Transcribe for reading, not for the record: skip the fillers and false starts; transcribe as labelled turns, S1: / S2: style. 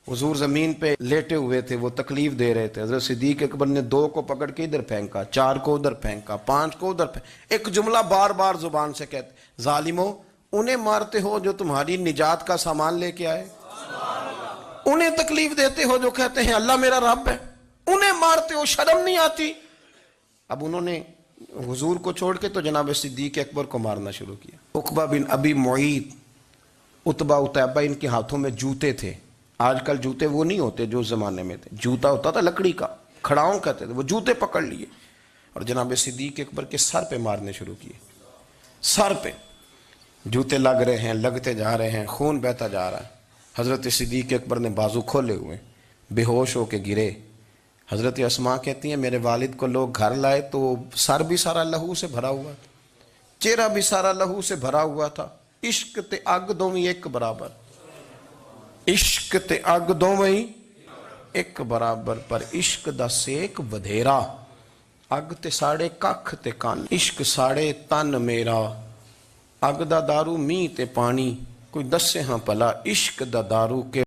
S1: हुजूर जमीन पे लेटे हुए थे, वो तकलीफ दे रहे थे। हजरत सिद्दीक अकबर ने 2 को पकड़ के इधर फेंका, 4 को उधर फेंका, 5 को उधर फेंका। एक जुमला बार बार जुबान से कहते, जालिमो उन्हें मारते हो जो तुम्हारी निजात का सामान लेके आए, उन्हें तकलीफ देते हो जो कहते हैं अल्लाह मेरा रब है, उन्हें मारते हो, शर्म नहीं आती। अब उन्होंने हुजूर को छोड़ के तो जनाब सिद्दीक अकबर को मारना शुरू किया। उकबा बिन अबी मुईत, उतबा उतैबा, इनके हाथों में जूते थे। आजकल जूते वो नहीं होते जो उस जमाने में थे, जूता होता था लकड़ी का, खड़ाऊं कहते थे, वो जूते पकड़ लिए और जनाब सिद्दीक अकबर के सर पे मारने शुरू किए। सर पे जूते लग रहे हैं, लगते जा रहे हैं, खून बहता जा रहा है। हजरत सिद्दीक अकबर ने बाजू खोले हुए बेहोश होके गिरे। हजरत अस्मा कहती हैं मेरे वालिद को लोग घर लाए तो सर भी सारा लहू से भरा हुआ था, चेहरा भी सारा लहू से भरा हुआ था। इश्क ते अग दोवें एक बराबर, इश्क ते अग दोवें एक बराबर, पर इश्क दा सेक वधेरा। अग ते साड़े कख ते कन, इश्क साड़े तन मेरा। अग दा दारू मींह ते पानी, कोई दसे हाँ भला इश्क दा दारू के